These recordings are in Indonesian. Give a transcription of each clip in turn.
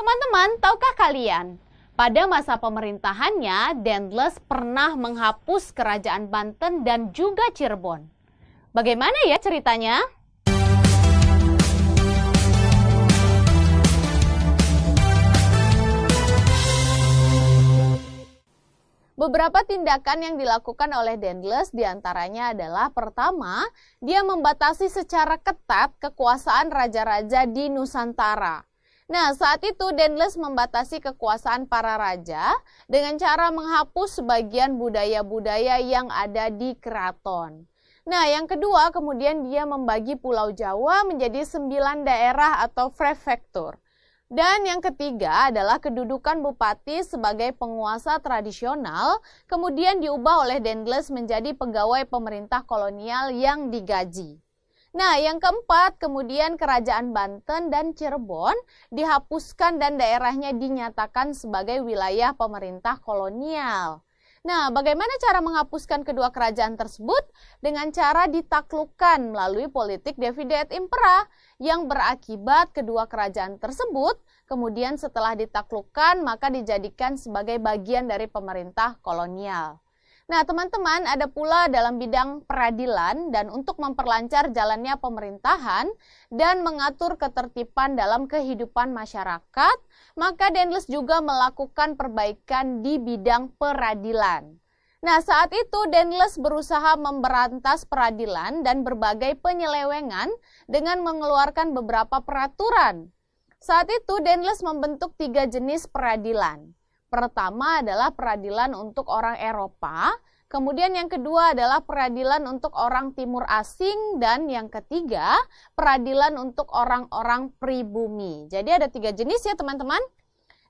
Teman-teman, tahukah kalian? Pada masa pemerintahannya, Dendles pernah menghapus kerajaan Banten dan juga Cirebon. Bagaimana ya ceritanya? Beberapa tindakan yang dilakukan oleh Dendles diantaranya adalah pertama, dia membatasi secara ketat kekuasaan raja-raja di Nusantara. Nah, saat itu Dendles membatasi kekuasaan para raja dengan cara menghapus sebagian budaya-budaya yang ada di keraton. Nah, yang kedua kemudian dia membagi Pulau Jawa menjadi 9 daerah atau prefektur. Dan yang ketiga adalah kedudukan bupati sebagai penguasa tradisional, kemudian diubah oleh Dendles menjadi pegawai pemerintah kolonial yang digaji. Nah, yang keempat, kemudian kerajaan Banten dan Cirebon dihapuskan dan daerahnya dinyatakan sebagai wilayah pemerintah kolonial. Nah, bagaimana cara menghapuskan kedua kerajaan tersebut? Dengan cara ditaklukkan melalui politik divide et impera yang berakibat kedua kerajaan tersebut kemudian setelah ditaklukkan maka dijadikan sebagai bagian dari pemerintah kolonial. Nah, teman-teman, ada pula dalam bidang peradilan dan untuk memperlancar jalannya pemerintahan dan mengatur ketertiban dalam kehidupan masyarakat, maka Dendles juga melakukan perbaikan di bidang peradilan. Nah, saat itu Dendles berusaha memberantas peradilan dan berbagai penyelewengan dengan mengeluarkan beberapa peraturan. Saat itu Dendles membentuk 3 jenis peradilan. Pertama adalah peradilan untuk orang Eropa, kemudian yang kedua adalah peradilan untuk orang Timur Asing, dan yang ketiga peradilan untuk orang-orang pribumi. Jadi ada 3 jenis ya teman-teman.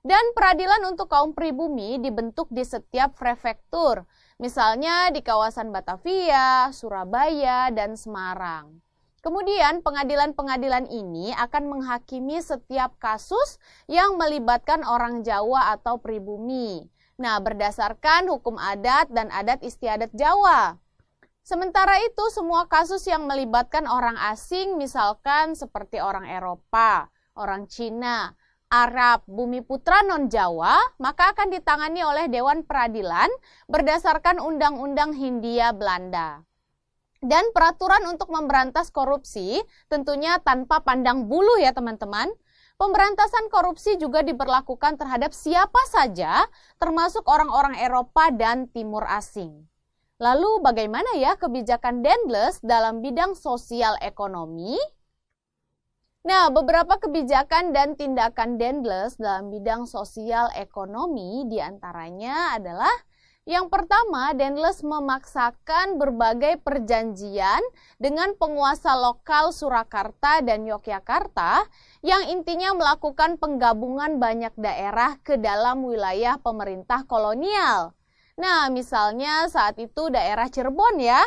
Dan peradilan untuk kaum pribumi dibentuk di setiap prefektur, misalnya di kawasan Batavia, Surabaya, dan Semarang. Kemudian pengadilan-pengadilan ini akan menghakimi setiap kasus yang melibatkan orang Jawa atau pribumi. Nah, berdasarkan hukum adat dan adat istiadat Jawa. Sementara itu, semua kasus yang melibatkan orang asing, misalkan seperti orang Eropa, orang Cina, Arab, Bumiputra non-Jawa, maka akan ditangani oleh Dewan Peradilan berdasarkan Undang-Undang Hindia Belanda. Dan peraturan untuk memberantas korupsi tentunya tanpa pandang bulu ya teman-teman. Pemberantasan korupsi juga diberlakukan terhadap siapa saja, termasuk orang-orang Eropa dan Timur Asing. Lalu bagaimana ya kebijakan Dendles dalam bidang sosial ekonomi? Nah, beberapa kebijakan dan tindakan Dendles dalam bidang sosial ekonomi diantaranya adalah yang pertama, Dendles memaksakan berbagai perjanjian dengan penguasa lokal Surakarta dan Yogyakarta yang intinya melakukan penggabungan banyak daerah ke dalam wilayah pemerintah kolonial. Nah, misalnya saat itu daerah Cirebon ya.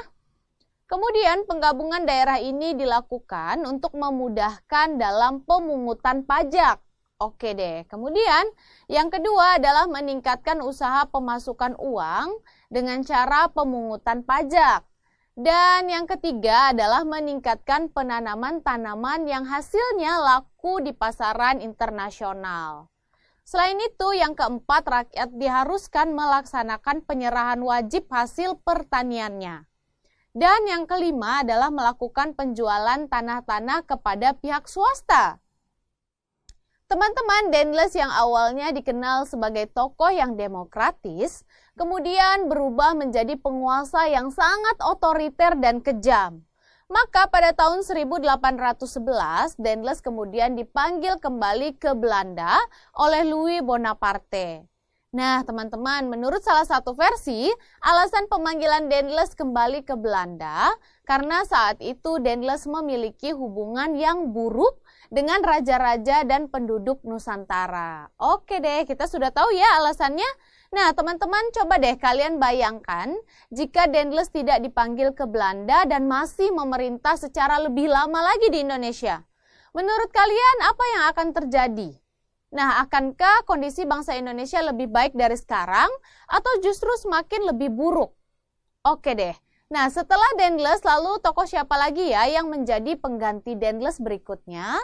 Kemudian penggabungan daerah ini dilakukan untuk memudahkan dalam pemungutan pajak. Oke deh, kemudian yang kedua adalah meningkatkan usaha pemasukan uang dengan cara pemungutan pajak. Dan yang ketiga adalah meningkatkan penanaman tanaman yang hasilnya laku di pasaran internasional. Selain itu, yang keempat, rakyat diharuskan melaksanakan penyerahan wajib hasil pertaniannya. Dan yang kelima adalah melakukan penjualan tanah-tanah kepada pihak swasta. Teman-teman, Dendles yang awalnya dikenal sebagai tokoh yang demokratis, kemudian berubah menjadi penguasa yang sangat otoriter dan kejam. Maka pada tahun 1811, Dendles kemudian dipanggil kembali ke Belanda oleh Louis Bonaparte. Nah, teman-teman, menurut salah satu versi, alasan pemanggilan Dendles kembali ke Belanda karena saat itu Dendles memiliki hubungan yang buruk dengan raja-raja dan penduduk Nusantara. Oke deh, kita sudah tahu ya alasannya. Nah, teman-teman, coba deh kalian bayangkan jika Dendles tidak dipanggil ke Belanda dan masih memerintah secara lebih lama lagi di Indonesia. Menurut kalian apa yang akan terjadi? Nah, akankah kondisi bangsa Indonesia lebih baik dari sekarang atau justru semakin lebih buruk? Oke deh. Nah, setelah Dendles, lalu tokoh siapa lagi ya yang menjadi pengganti Dendles berikutnya?